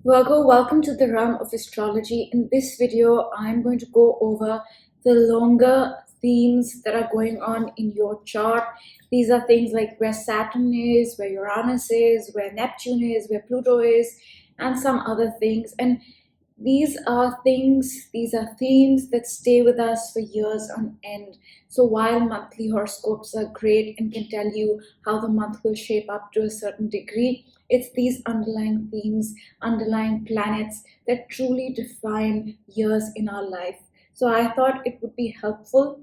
Virgo, welcome to the realm of astrology. In this video, I'm going to go over the longer themes that are going on in your chart. These are things like where Saturn is, where Uranus is, where Neptune is, where Pluto is, and some other things. And these are themes that stay with us for years on end. So while monthly horoscopes are great and can tell you how the month will shape up to a certain degree, it's these underlying themes, underlying planets that truly define years in our life. So I thought it would be helpful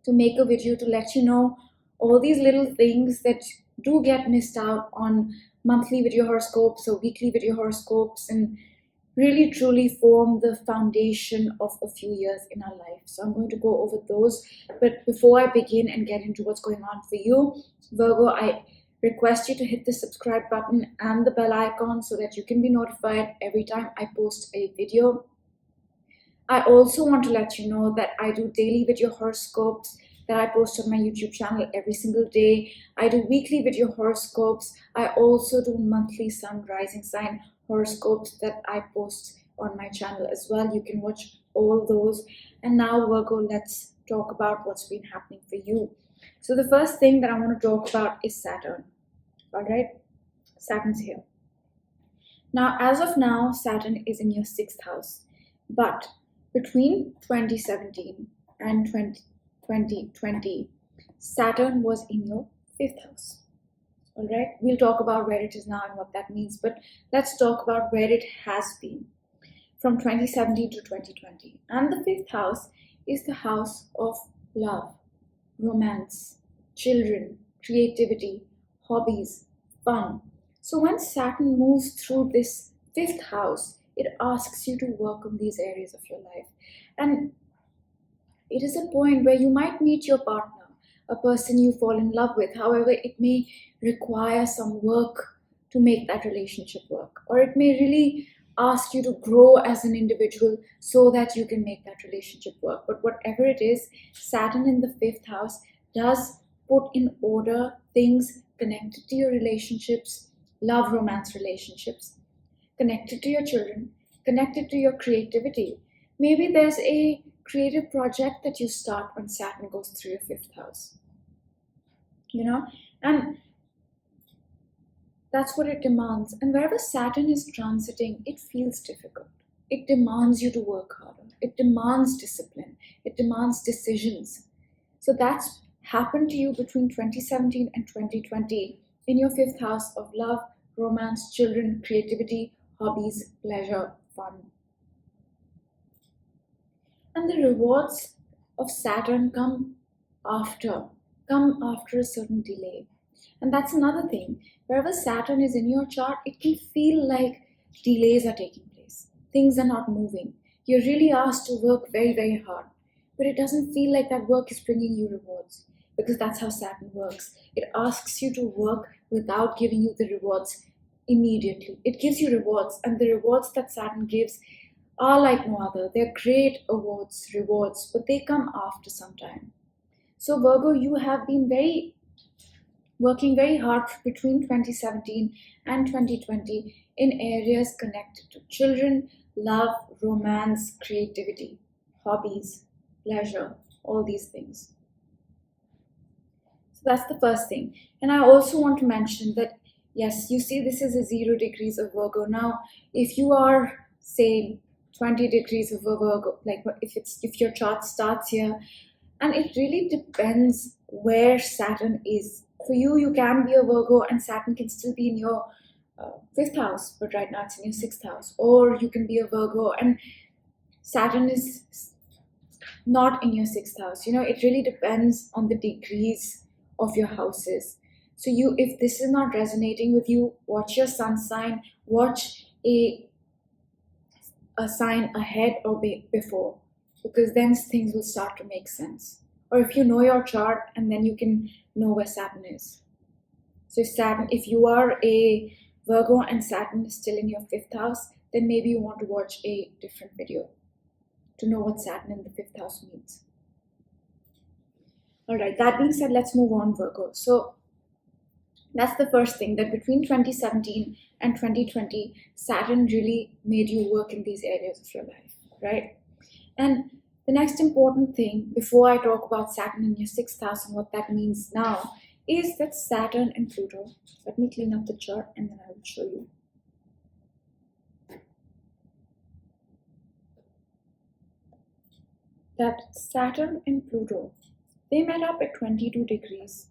to make a video to let you know all these little things that do get missed out on monthly video horoscopes or weekly video horoscopes, and really truly form the foundation of a few years in our life. So I'm going to go over those. But before I begin and get into what's going on for you, Virgo, I request you to hit the subscribe button and the bell icon so that you can be notified every time I post a video. I also want to let you know that I do daily video horoscopes that I post on my YouTube channel every single day. I do weekly video horoscopes. I also do monthly sun rising sign horoscopes that I post on my channel as well. You can watch all those. And now, Virgo, let's talk about what's been happening for you. So the first thing that I want to talk about is Saturn. All right, Saturn's here. Now, as of now, Saturn is in your 6th house, but between 2017 and 2020, Saturn was in your 5th house. All right, we'll talk about where it is now and what that means, but let's talk about where it has been from 2017 to 2020. And the 5th house is the house of love, romance, children, creativity, hobbies, fun. So when Saturn moves through this 5th house, it asks you to work on these areas of your life. And it is a point where you might meet your partner, a person you fall in love with. However, it may require some work to make that relationship work, or it may really ask you to grow as an individual so that you can make that relationship work. But whatever it is, Saturn in the 5th house does put in order things connected to your relationships, love, romance relationships, connected to your children, connected to your creativity. Maybe there's a creative project that you start when Saturn goes through your 5th house, and that's what it demands. And wherever Saturn is transiting, it feels difficult. It demands you to work harder. It demands discipline. It demands decisions. So that's happened to you between 2017 and 2020 in your 5th house of love, romance, children, creativity, hobbies, pleasure, fun. And the rewards of Saturn come after a certain delay. And that's another thing. Wherever Saturn is in your chart, it can feel like delays are taking place. Things are not moving. You're really asked to work very, very hard. But it doesn't feel like that work is bringing you rewards, because that's how Saturn works. It asks you to work without giving you the rewards immediately. It gives you rewards, and the rewards that Saturn gives are like no other. They're great rewards, but they come after some time. So Virgo, you have been working very hard between 2017 and 2020 in areas connected to children, love, romance, creativity, hobbies, pleasure, all these things. So that's the first thing. And I also want to mention that, yes, you see, this is a 0 degrees of Virgo. Now, if you are, say, 20 degrees of a Virgo, like if your chart starts here, and it really depends where Saturn is. For you, you can be a Virgo and Saturn can still be in your 5th house, but right now it's in your 6th house. Or you can be a Virgo and Saturn is not in your 6th house. It really depends on the degrees of your houses. So if this is not resonating with you, watch your sun sign, watch a sign ahead or before, because then things will start to make sense. Or if you know your chart, and then you can know where Saturn is. So if you are a Virgo and Saturn is still in your 5th house, then maybe you want to watch a different video to know what Saturn in the 5th house means. All right, that being said, let's move on, Virgo. So That's the first thing, that between 2017 and 2020, Saturn really made you work in these areas of your life, right? And the next important thing, before I talk about Saturn in your sixth house and what that means now, is that Saturn and Pluto. Let me clean up the chart and then I will show you. That Saturn and Pluto, they met up at 22 degrees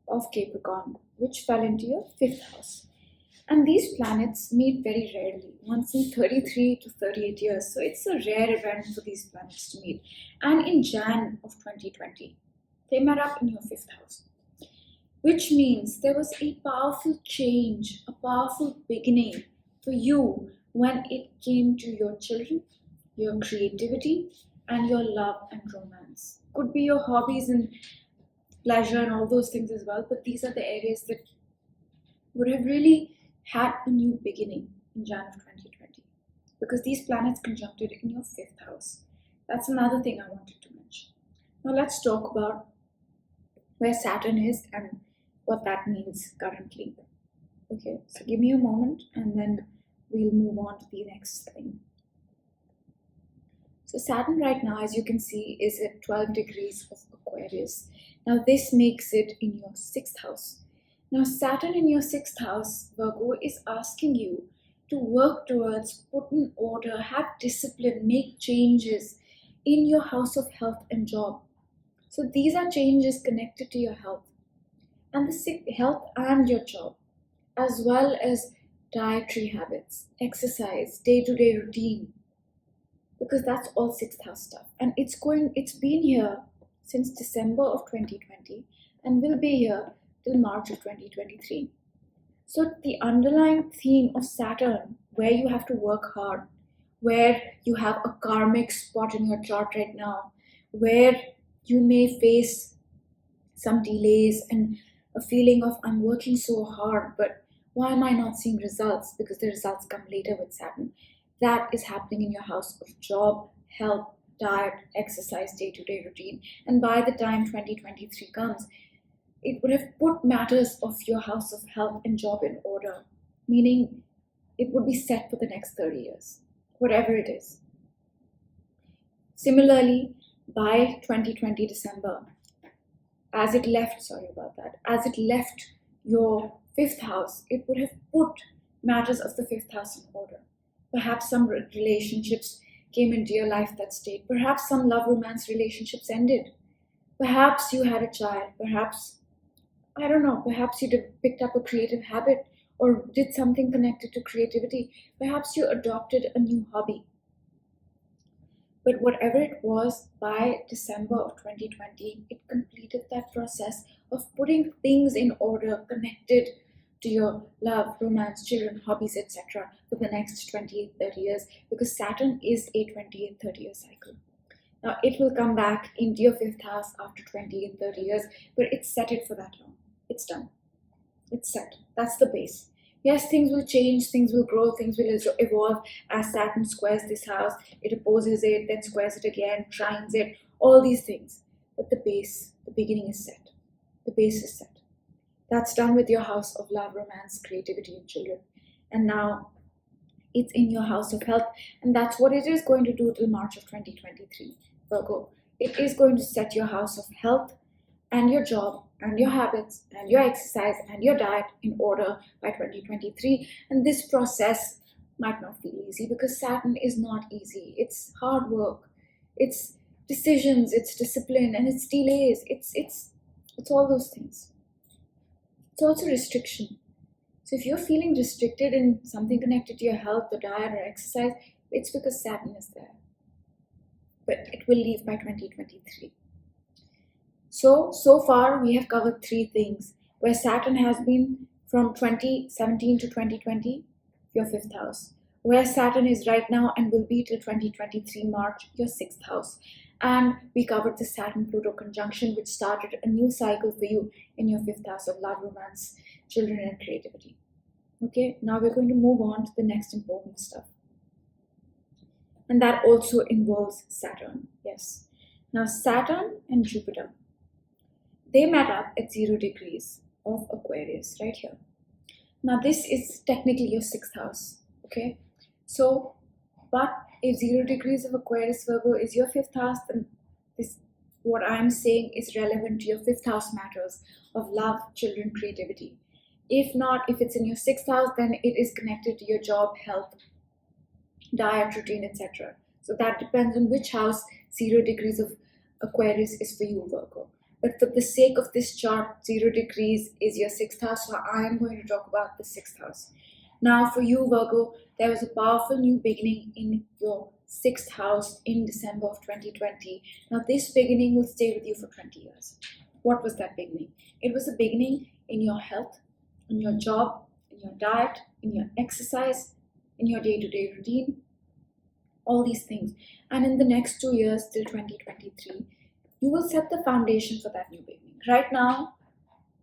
of Capricorn, which fell into your fifth house. And these planets meet very rarely, once in 33 to 38 years. So it's a rare event for these planets to meet. And in Jan of 2020, they met up in your fifth house, which means there was a powerful change, a powerful beginning for you when it came to your children, your creativity, and your love and romance. Could be your hobbies and pleasure and all those things as well, but these are the areas that would have really had a new beginning in Jan of 2020, because these planets conjuncted in your fifth house. That's another thing I wanted to mention. Now let's talk about where Saturn is and what that means currently. Okay, so give me a moment and then we'll move on to the next thing. So Saturn right now, as you can see, is at 12 degrees of Aquarius. Now this makes it in your sixth house. Now Saturn in your sixth house, Virgo, is asking you to work towards, put in order, have discipline, make changes in your house of health and job. So these are changes connected to your health and the health and your job, as well as dietary habits, exercise, day-to-day routine, because that's all sixth house stuff. And it's been here since December of 2020 and will be here till March of 2023. So the underlying theme of Saturn, where you have to work hard, where you have a karmic spot in your chart right now, where you may face some delays and a feeling of I'm working so hard, but why am I not seeing results? Because the results come later with Saturn. That is happening in your house of job, health, diet, exercise, day-to-day routine. And by the time 2023 comes, it would have put matters of your house of health and job in order, meaning it would be set for the next 30 years, whatever it is. Similarly, by 2020 December, as it left your fifth house, it would have put matters of the fifth house in order. Perhaps some relationships came into your life that stayed. Perhaps some love romance relationships ended. Perhaps you had a child. Perhaps, I don't know, perhaps you picked up a creative habit or did something connected to creativity. Perhaps you adopted a new hobby. But whatever it was, by December of 2020, it completed that process of putting things in order connected to your love, romance, children, hobbies, etc. for the next 20, 30 years, because Saturn is a 20 and 30 year cycle. Now it will come back into your fifth house after 20 and 30 years, but it's set it for that long. It's done. It's set. That's the base. Yes, things will change, things will grow, things will evolve as Saturn squares this house, it opposes it, then squares it again, trines it, all these things. But the base, the beginning is set. The base is set. That's done with your house of love, romance, creativity, and children. And now it's in your house of health. And that's what it is going to do till March of 2023, Virgo. It is going to set your house of health and your job and your habits and your exercise and your diet in order by 2023. And this process might not feel easy because Saturn is not easy. It's hard work. It's decisions, it's discipline, and it's delays. It's all those things. It's also restriction. So if you're feeling restricted in something connected to your health or diet or exercise, it's because Saturn is there. But it will leave by 2023. So far we have covered three things, where Saturn has been from 2017 to 2020, your fifth house. Where Saturn is right now and will be till 2023 March, your sixth house. And we covered the Saturn-Pluto conjunction, which started a new cycle for you in your fifth house of love, romance, children, and creativity. Okay, now we're going to move on to the next important stuff. And that also involves Saturn, yes. Now Saturn and Jupiter, they met up at 0 degrees of Aquarius right here. Now this is technically your 6th house, okay? So, but if 0 degrees of Aquarius Virgo is your 5th house, then this, what I'm saying, is relevant to your 5th house matters of love, children, creativity. If not, if it's in your 6th house, then it is connected to your job, health, diet, routine, etc. So that depends on which house 0 degrees of Aquarius is for you, Virgo. But for the sake of this chart, 0 degrees is your 6th house, so I am going to talk about the 6th house. Now for you, Virgo, there was a powerful new beginning in your 6th house in December of 2020. Now this beginning will stay with you for 20 years. What was that beginning? It was a beginning in your health, in your job, in your diet, in your exercise, in your day-to-day routine, all these things. And in the next 2 years till 2023, you will set the foundation for that new beginning. Right now,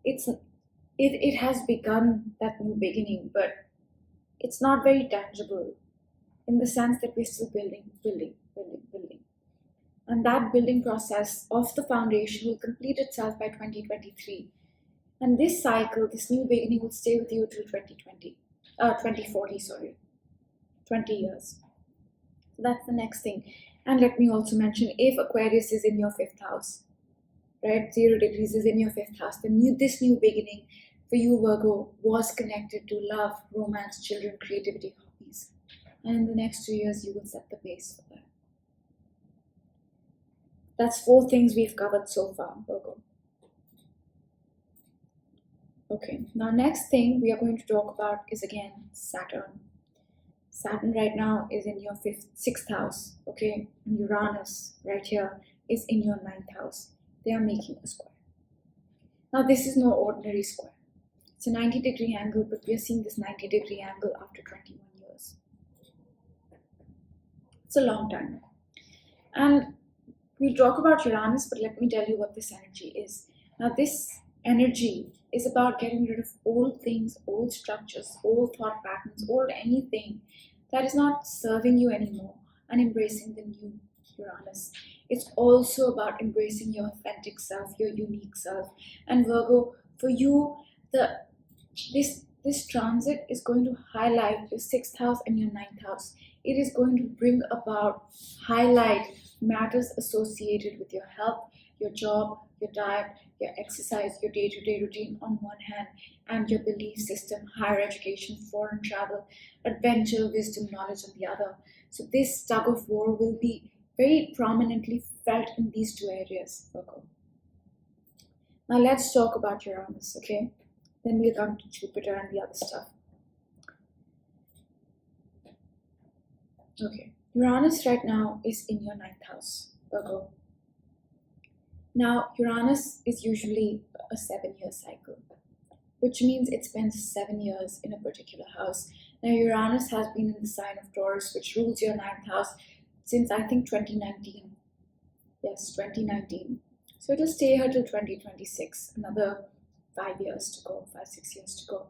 it has begun, that new beginning, but it's not very tangible in the sense that we're still building. And that building process of the foundation will complete itself by 2023. And this cycle, this new beginning, will stay with you till 2040, 20 years. So that's the next thing. And let me also mention, if Aquarius is in your 5th house, right, 0 degrees is in your 5th house, then this new beginning for you, Virgo, was connected to love, romance, children, creativity, hobbies. And in the next 2 years, you will set the base for that. That's 4 things we've covered so far, Virgo. Okay, now next thing we are going to talk about is again Saturn. Saturn right now is in your 6th house, okay? And Uranus right here is in your 9th house. They are making a square. Now this is no ordinary square. It's a 90-degree angle, but we are seeing this 90-degree angle after 21 years. It's a long time. And we'll talk about Uranus, but let me tell you what this energy is. Now this energy is about getting rid of old things, old structures, old thought patterns, old anything that is not serving you anymore, and embracing the new Uranus. It's also about embracing your authentic self, your unique self. And Virgo, for you, this transit is going to highlight your 6th house and your 9th house. It is going to bring about, highlight matters associated with your health, your job, your diet, your exercise, your day-to-day routine on one hand, and your belief system, higher education, foreign travel, adventure, wisdom, knowledge on the other. So this tug of war will be very prominently felt in these 2 areas, Virgo. Now let's talk about Uranus, okay? Then we'll come to Jupiter and the other stuff. Okay, Uranus right now is in your 9th house, Virgo. Now, Uranus is usually a 7-year cycle, which means it spends 7 years in a particular house. Now, Uranus has been in the sign of Taurus, which rules your 9th house since I think 2019. Yes, 2019. So it'll stay here till 2026, another 5 years to go, 5-6 years to go.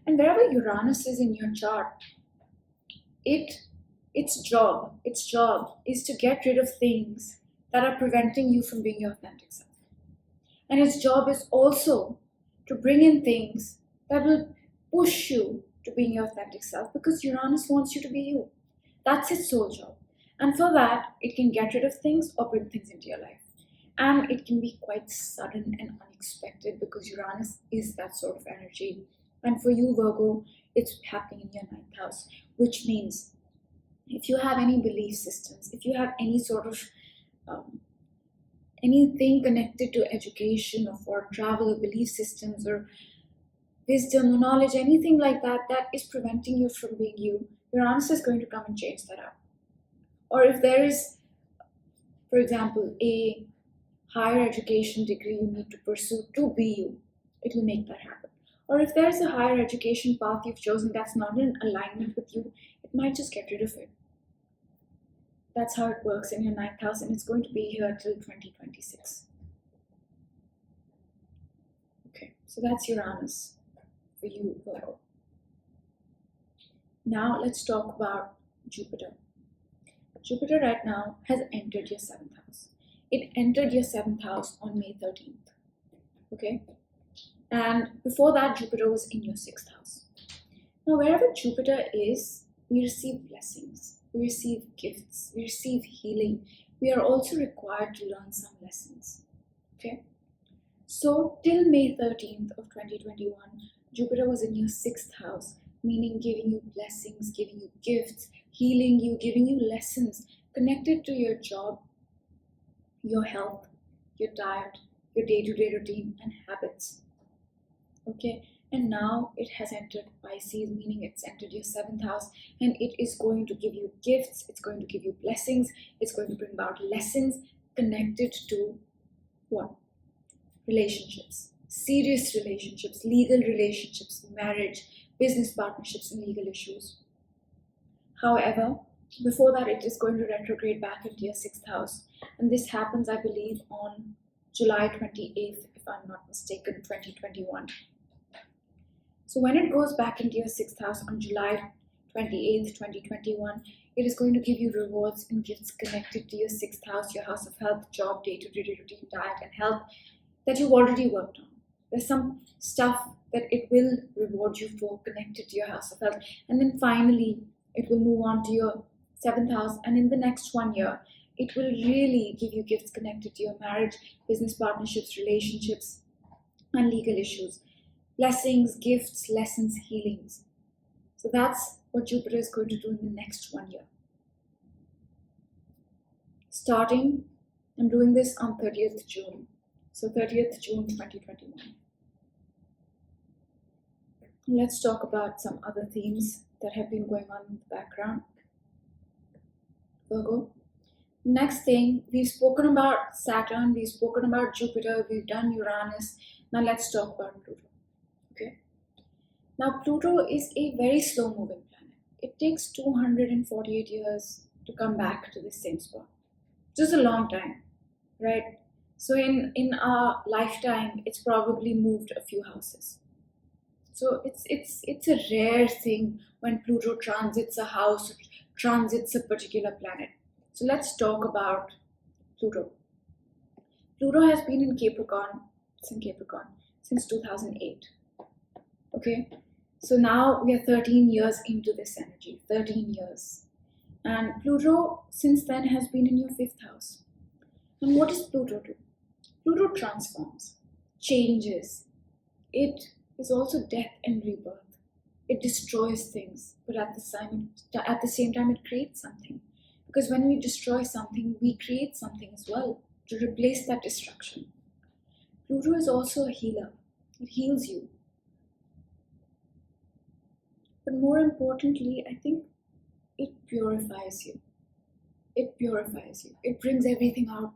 And wherever Uranus is in your chart, its job is to get rid of things that are preventing you from being your authentic self. And its job is also to bring in things that will push you to being your authentic self, because Uranus wants you to be you. That's its sole job. And for that, it can get rid of things or bring things into your life. And it can be quite sudden and unexpected, because Uranus is that sort of energy. And for you, Virgo, it's happening in your 9th house, which means if you have any belief systems, if you have any sort of anything connected to education or foreign travel or belief systems or wisdom or knowledge, anything like that, that is preventing you from being you, Uranus is going to come and change that up. Or if there is, for example, a higher education degree you need to pursue to be you, it will make that happen. Or if there is a higher education path you've chosen that's not in alignment with you, it might just get rid of it. That's how it works in your 9th house, and it's going to be here till 2026. Okay, so that's Uranus for you, Virgo. Now let's talk about Jupiter. Jupiter right now has entered your 7th house. It entered your 7th house on May 13th. Okay? And before that, Jupiter was in your 6th house. Now, wherever Jupiter is, we receive blessings, we receive gifts, we receive healing. We are also required to learn some lessons. Okay? So, till May 13th of 2021, Jupiter was in your 6th house, meaning giving you blessings, giving you gifts, healing you, giving you lessons connected to your job, your health, your diet, your day-to-day routine and habits. Okay, and now it has entered Pisces, meaning it's entered your 7th house, and it is going to give you gifts, it's going to give you blessings, it's going to bring about lessons connected to what? Relationships, serious relationships, legal relationships, marriage, business partnerships, and legal issues. However, before that, it is going to retrograde back into your 6th house, and this happens, I believe, on July 28th, if I'm not mistaken, 2021. So when it goes back into your 6th house on July 28th, 2021, it is going to give you rewards and gifts connected to your 6th house, your house of health, job, day-to-day routine, diet, and health that you've already worked on. There's some stuff that it will reward you for connected to your house of health. And then finally, it will move on to your 7th house. And in the next 1 year, it will really give you gifts connected to your marriage, business partnerships, relationships, and legal issues. Blessings, gifts, lessons, healings. So that's what Jupiter is going to do in the next 1 year. Starting, I'm doing this on 30th June. So 30th June 2021. Let's talk about some other themes that have been going on in the background. Virgo. Next thing, we've spoken about Saturn, we've spoken about Jupiter, we've done Uranus. Now let's talk about Pluto. Okay. Now Pluto is a very slow moving planet. It takes 248 years to come back to the same spot. Just a long time, right? So in our lifetime, it's probably moved a few houses. So it's a rare thing when Pluto transits a house, transits a particular planet. So let's talk about Pluto. Pluto has been in Capricorn, since 2008. Okay, so now we are 13 years into this energy, 13 years. And Pluto since then has been in your 5th house. And what does Pluto do? Pluto transforms, changes. It is also death and rebirth. It destroys things, but at the same time, it creates something. Because when we destroy something, we create something as well to replace that destruction. Pluto is also a healer. It heals you. But more importantly, I think it purifies you. It purifies you. It brings everything out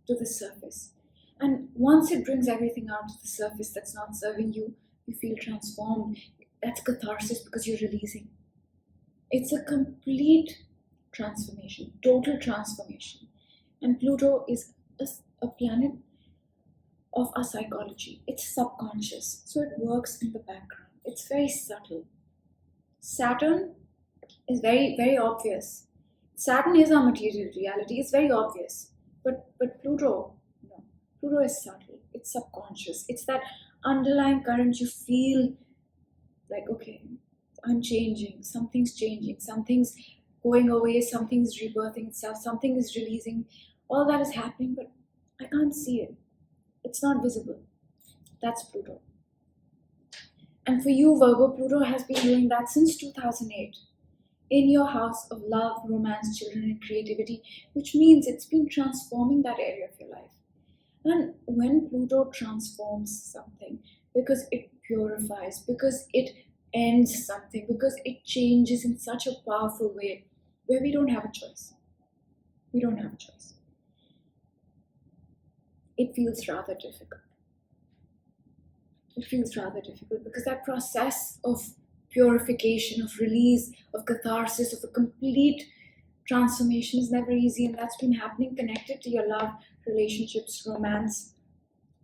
to the surface. And once it brings everything out to the surface that's not serving you, you feel transformed. That's catharsis because you're releasing. It's a complete transformation, total transformation. And Pluto is a planet of our psychology. It's subconscious, so it works in the background. It's very subtle. Saturn is very, very obvious. Saturn is our material reality. It's very obvious. But Pluto, no. Pluto is subtle. It's subconscious. It's that underlying current you feel like, okay, I'm changing. Something's changing. Something's going away. Something's rebirthing itself. Something is releasing. All that is happening, but I can't see it. It's not visible. That's Pluto. And for you, Virgo, Pluto has been doing that since 2008 in your house of love, romance, children, and creativity, which means it's been transforming that area of your life. And when Pluto transforms something, because it purifies, because it ends something, because it changes in such a powerful way where we don't have a choice. We don't have a choice. It feels rather difficult. It feels rather difficult because that process of purification, of release, of catharsis, of a complete transformation is never easy, and that's been happening connected to your love, relationships, romance,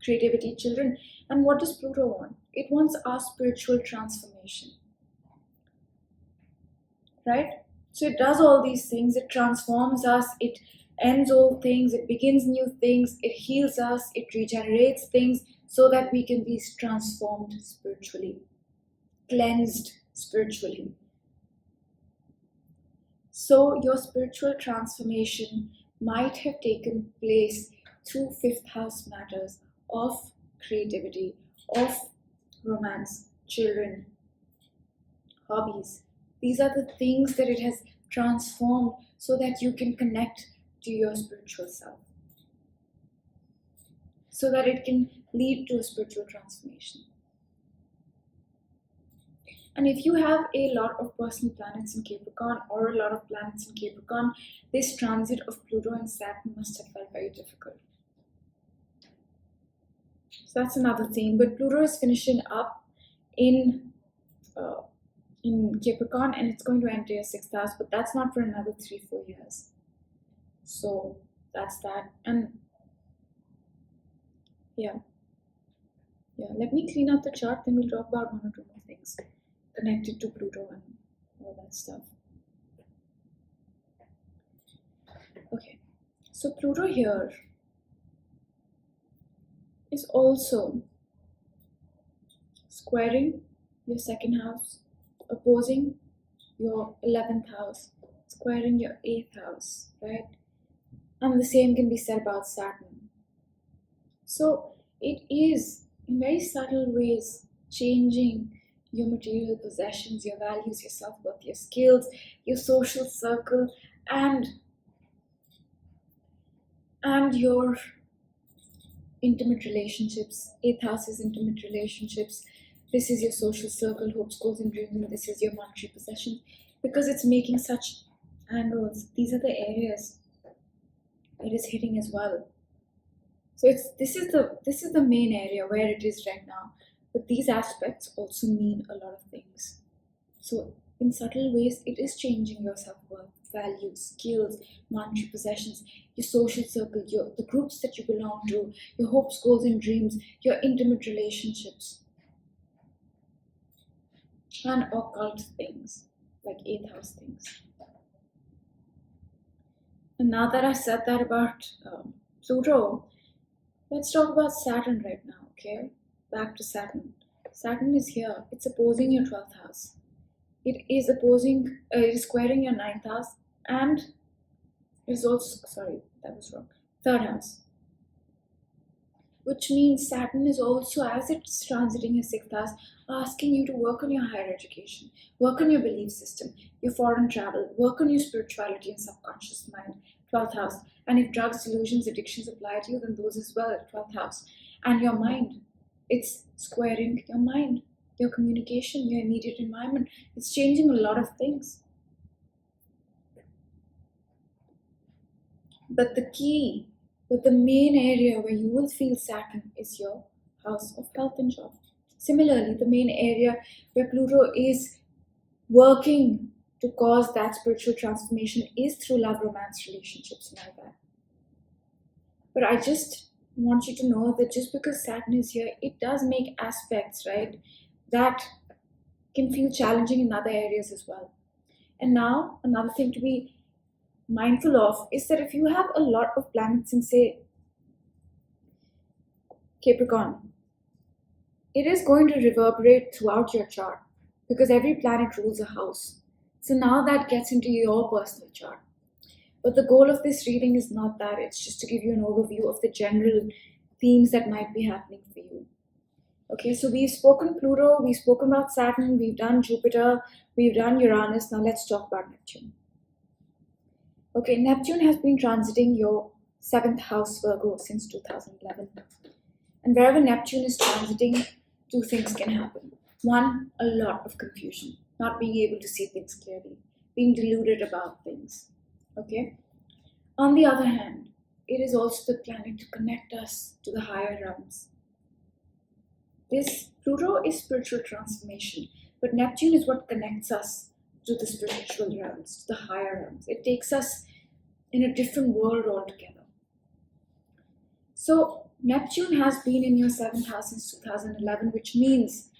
creativity, children. And what does Pluto want? It wants our spiritual transformation, right? So it does all these things. It transforms us, it ends old things, it begins new things, it heals us, it regenerates things, so that we can be transformed spiritually, cleansed spiritually. So your spiritual transformation might have taken place through fifth house matters of creativity, of romance, children, hobbies. These are the things that it has transformed so that you can connect to your spiritual self, so that it can lead to a spiritual transformation. And if you have a lot of personal planets in Capricorn or a lot of planets in Capricorn, this transit of Pluto and Saturn must have felt very difficult. So that's another thing. But Pluto is finishing up in Capricorn, and it's going to enter your sixth house, but that's not for another 3-4 years. So that's that. And yeah, let me clean up the chart, then we'll talk about one or two more things connected to Pluto and all that stuff. Okay, so Pluto here is also squaring your second house, opposing your 11th house, squaring your 8th house, right? And the same can be said about Saturn. So it is in very subtle ways changing your material possessions, your values, your self-worth, your skills, your social circle, and your intimate relationships. 8th house is intimate relationships. This is your social circle, hopes, goals, and dreams, and this is your monetary possession. Because it's making such angles, these are the areas it is hitting as well. So this is the main area where it is right now. But these aspects also mean a lot of things. So in subtle ways, it is changing your self-worth, values, skills, monetary possessions, your social circle, the groups that you belong to, your hopes, goals, and dreams, your intimate relationships, and occult things, like 8th house things. And now that I said that about Pluto, let's talk about Saturn right now, okay? Back to Saturn. Saturn is here. It's opposing your 12th house. It is opposing, it is squaring your 9th house, and it is also, sorry, that was wrong, 3rd house. Which means Saturn is also, as it's transiting your 6th house, asking you to work on your higher education, work on your belief system, your foreign travel, work on your spirituality and subconscious mind, 12th house. And if drugs, delusions, addictions apply to you, then those as well at 12th house. And your mind, it's squaring your mind, your communication, your immediate environment. It's changing a lot of things. But the main area where you will feel Saturn is your house of health and job. Similarly, the main area where Pluto is working to cause that spiritual transformation is through love, romance, relationships, and all that. But I just want you to know that just because Saturn is here, it does make aspects, right, that can feel challenging in other areas as well. And now, another thing to be mindful of is that if you have a lot of planets in, say, Capricorn, it is going to reverberate throughout your chart because every planet rules a house. So now that gets into your personal chart. But the goal of this reading is not that. It's just to give you an overview of the general themes that might be happening for you. Okay, so we've spoken Pluto, we've spoken about Saturn, we've done Jupiter, we've done Uranus. Now let's talk about Neptune. Okay, Neptune has been transiting your 7th house Virgo since 2011. And wherever Neptune is transiting, two things can happen. One, a lot of confusion, not being able to see things clearly, being deluded about things. Okay? On the other hand, it is also the planet to connect us to the higher realms. This Pluto is spiritual transformation, but Neptune is what connects us to the spiritual realms, to the higher realms. It takes us in a different world altogether. So Neptune has been in your 7th house since 2011, which means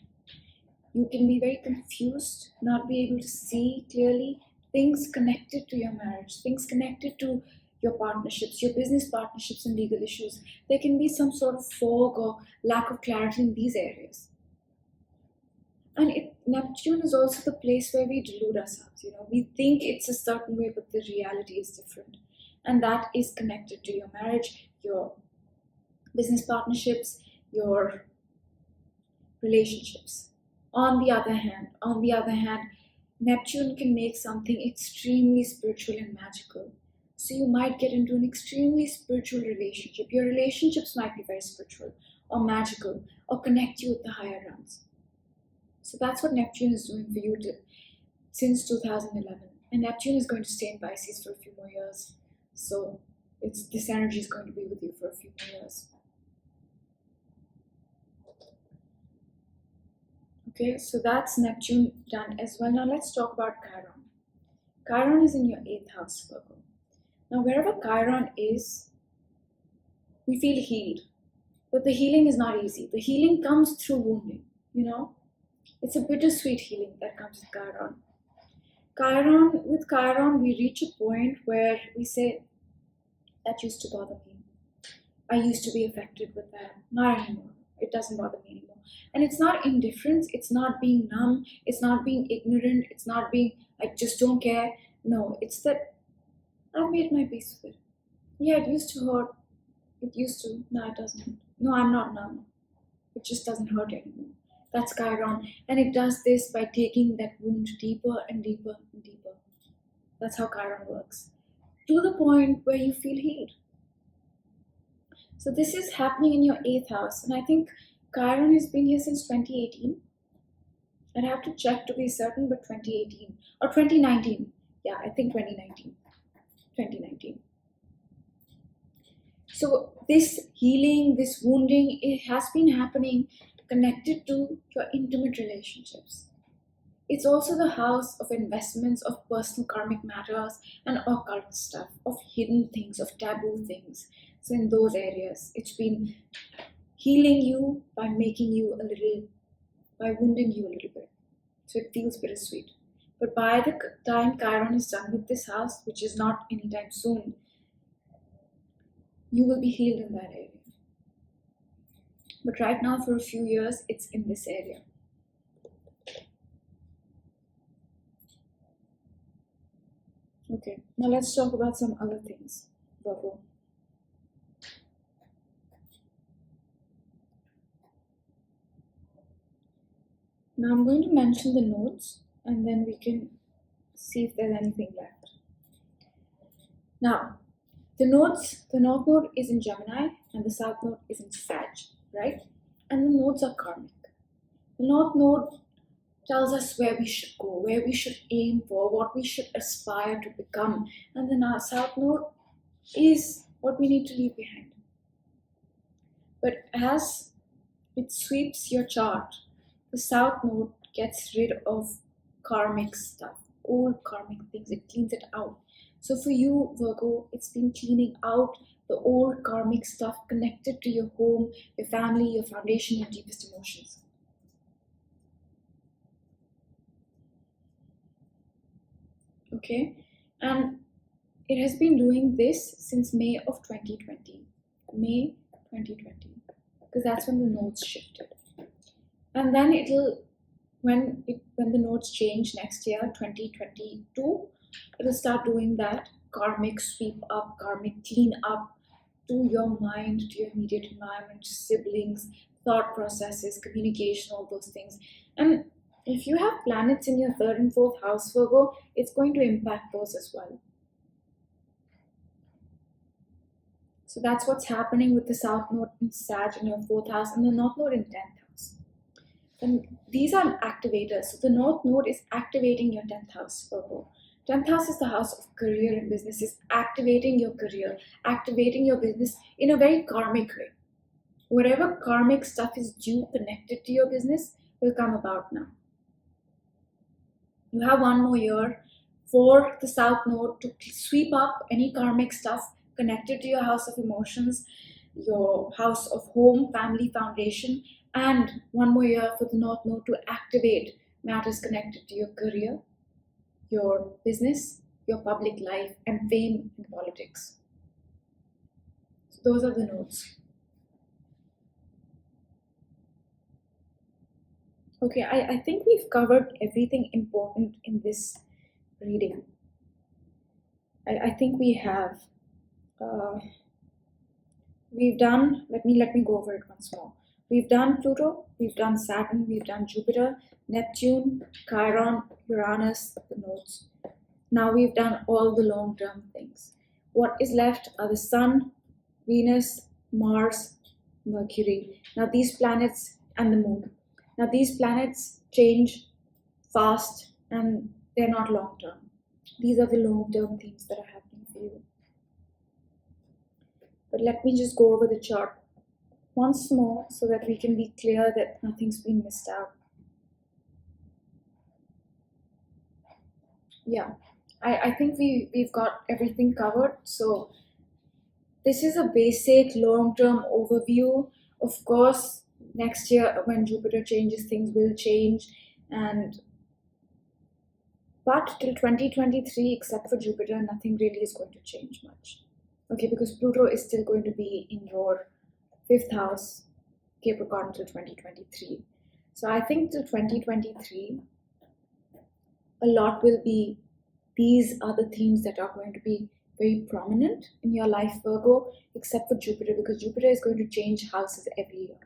you can be very confused, not be able to see clearly things connected to your marriage, things connected to your partnerships, your business partnerships and legal issues. There can be some sort of fog or lack of clarity in these areas. And Neptune is also the place where we delude ourselves. We think it's a certain way, but the reality is different. And that is connected to your marriage, your business partnerships, your relationships. On the other hand, Neptune can make something extremely spiritual and magical. So you might get into an extremely spiritual relationship. Your relationships might be very spiritual or magical or connect you with the higher realms. So that's what Neptune is doing for you since 2011. And Neptune is going to stay in Pisces for a few more years. So this energy is going to be with you for a few more years. Okay, so that's Neptune done as well. Now let's talk about Chiron. Chiron is in your 8th house, Virgo. Now wherever Chiron is, we feel healed. But the healing is not easy. The healing comes through wounding, It's a bittersweet healing that comes with Chiron. With Chiron, we reach a point where we say, that used to bother me. I used to be affected with that. Not anymore. It doesn't bother me anymore. And it's not indifference. It's not being numb. It's not being ignorant. It's not being, I just don't care. No, it's that I've made my peace with it. Yeah, it used to hurt. It used to. No, it doesn't. No, I'm not numb. It just doesn't hurt anymore. That's Chiron. And it does this by taking that wound deeper and deeper and deeper. That's how Chiron works. To the point where you feel healed. So this is happening in your 8th house. And I think Chiron has been here since 2018. I'd have to check to be certain, but 2018 or 2019. Yeah, I think 2019. 2019. So this healing, this wounding, it has been happening connected to your intimate relationships. It's also the house of investments, of personal karmic matters and occult stuff, of hidden things, of taboo things. So in those areas, it's been healing you by wounding you a little bit. So it feels bittersweet. But by the time Chiron is done with this house, which is not anytime soon, you will be healed in that area. But right now, for a few years, it's in this area. Okay, now let's talk about some other things, Virgo. Now I'm going to mention the nodes and then we can see if there's anything left. Now, the North Node is in Gemini and the South Node is in Sag, right? And the nodes are karmic. The North Node tells us where we should go, where we should aim for, what we should aspire to become. And the South Node is what we need to leave behind. But as it sweeps your chart, the South Node gets rid of karmic stuff, old karmic things. It cleans it out. So for you, Virgo, it's been cleaning out the old karmic stuff connected to your home, your family, your foundation, your deepest emotions. Okay, and it has been doing this since May of 2020. May 2020, because that's when the nodes shifted. And then when the nodes change next year, 2022, it'll start doing that karmic sweep up, karmic clean up to your mind, to your immediate environment, siblings, thought processes, communication, all those things. And if you have planets in your 3rd and 4th house, Virgo, it's going to impact those as well. So that's what's happening with the South Node in Sag in your 4th house and the North Node in 10th house. And these are activators. So the North Node is activating your 10th house, Virgo. 10th house is the house of career and business. It's activating your career, activating your business in a very karmic way. Whatever karmic stuff is due connected to your business will come about now. You have 1 more year for the South Node to sweep up any karmic stuff connected to your house of emotions, your house of home, family, foundation, and 1 more year for the North Node to activate matters connected to your career, your business, your public life, and fame in politics. those are the notes. Okay, I think we've covered everything important in this reading. I think we have. We've done, let me go over it once more. We've done Pluto, we've done Saturn, we've done Jupiter, Neptune, Chiron, Uranus, the nodes. Now we've done all the long-term things. What is left are the Sun, Venus, Mars, Mercury. Now these planets and the Moon. Now these planets change fast and they're not long-term. These are the long-term things that are happening for you. But let me just go over the chart once more so that we can be clear that nothing's been missed out. Yeah, I think we've got everything covered. So this is a basic long-term overview. Of course, next year when Jupiter changes, things will change. But till 2023, except for Jupiter, nothing really is going to change much. Okay, because Pluto is still going to be in your 5th house, Capricorn, till 2023. So I think till 2023, a lot will be, these are the themes that are going to be very prominent in your life, Virgo, except for Jupiter, because Jupiter is going to change houses every year.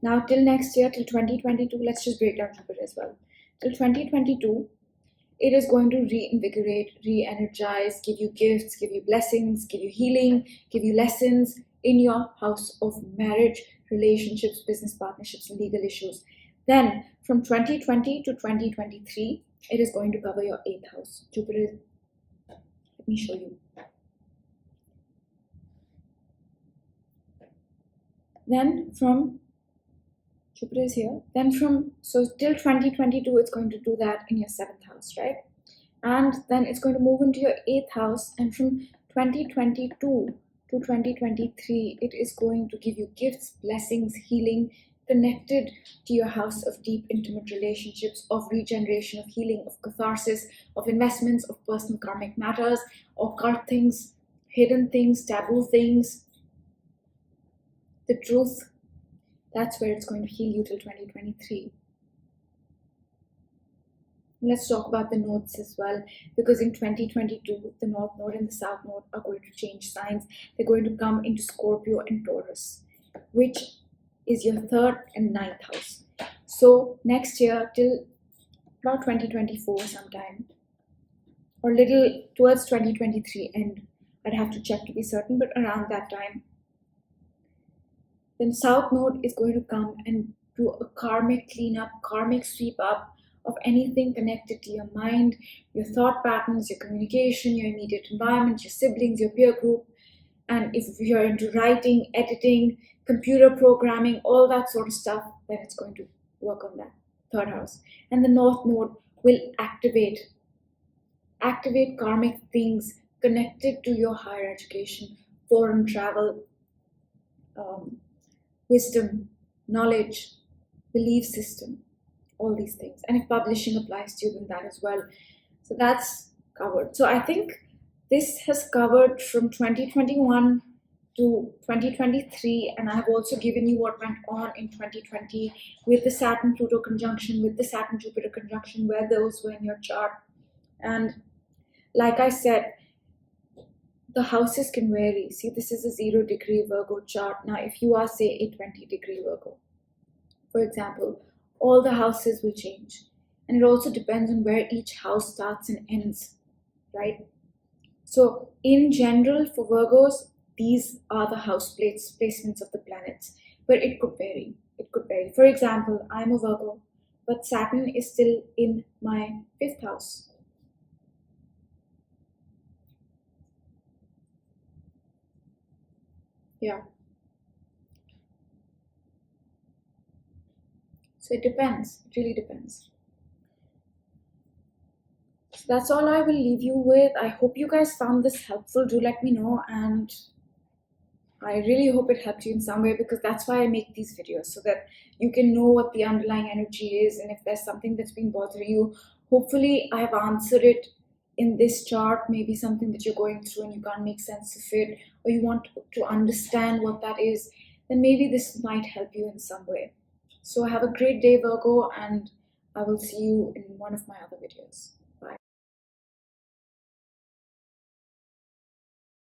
Now, till next year, till 2022, let's just break down Jupiter as well. Till 2022, it is going to reinvigorate, re-energize, give you gifts, give you blessings, give you healing, give you lessons in your house of marriage, relationships, business partnerships, and legal issues. Then, from 2020 to 2023, it is going to cover your 8th house. Jupiter, let me show you. Then from Jupiter is here. Then so till 2022, it's going to do that in your 7th house, right? And then it's going to move into your 8th house. And from 2022 to 2023, it is going to give you gifts, blessings, healing, connected to your house of deep, intimate relationships, of regeneration, of healing, of catharsis, of investments, of personal karmic matters, occult things, hidden things, taboo things, the truth. That's where it's going to heal you till 2023. Let's talk about the nodes as well, because in 2022, the North Node and the South Node are going to change signs. They're going to come into Scorpio and Taurus, which is your 3rd and 9th house. So next year, till about 2024 sometime, or little towards 2023 end, I'd have to check to be certain, but around that time, then South Node is going to come and do a karmic cleanup, karmic sweep up of anything connected to your mind, your thought patterns, your communication, your immediate environment, your siblings, your peer group. And if you're into writing, editing, computer programming, all that sort of stuff, then it's going to work on that 3rd house. And the North Node will activate karmic things connected to your higher education, foreign travel, wisdom, knowledge, belief system, all these things. And if publishing applies to you, then that as well. So that's covered. So I think this has covered from 2021 to 2023, and I have also given you what went on in 2020 with the Saturn-Pluto conjunction, with the Saturn-Jupiter conjunction, where those were in your chart. And like I said, the houses can vary. See, this is a 0-degree Virgo chart. Now, if you are, say, a 20-degree Virgo, for example, all the houses will change. And it also depends on where each house starts and ends, right? So, in general, for Virgos, these are the house placements of the planets. But it could vary. It could vary. For example, I'm a Virgo, but Saturn is still in my 5th house. Yeah. So it depends. It really depends. So that's all I will leave you with. I hope you guys found this helpful. Do let me know, and I really hope it helped you in some way, because that's why I make these videos, so that you can know what the underlying energy is, and if there's something that's been bothering you, hopefully I have answered it in this chart, maybe something that you're going through and you can't make sense of it, or you want to understand what that is, then maybe this might help you in some way. So have a great day, Virgo, and I will see you in one of my other videos.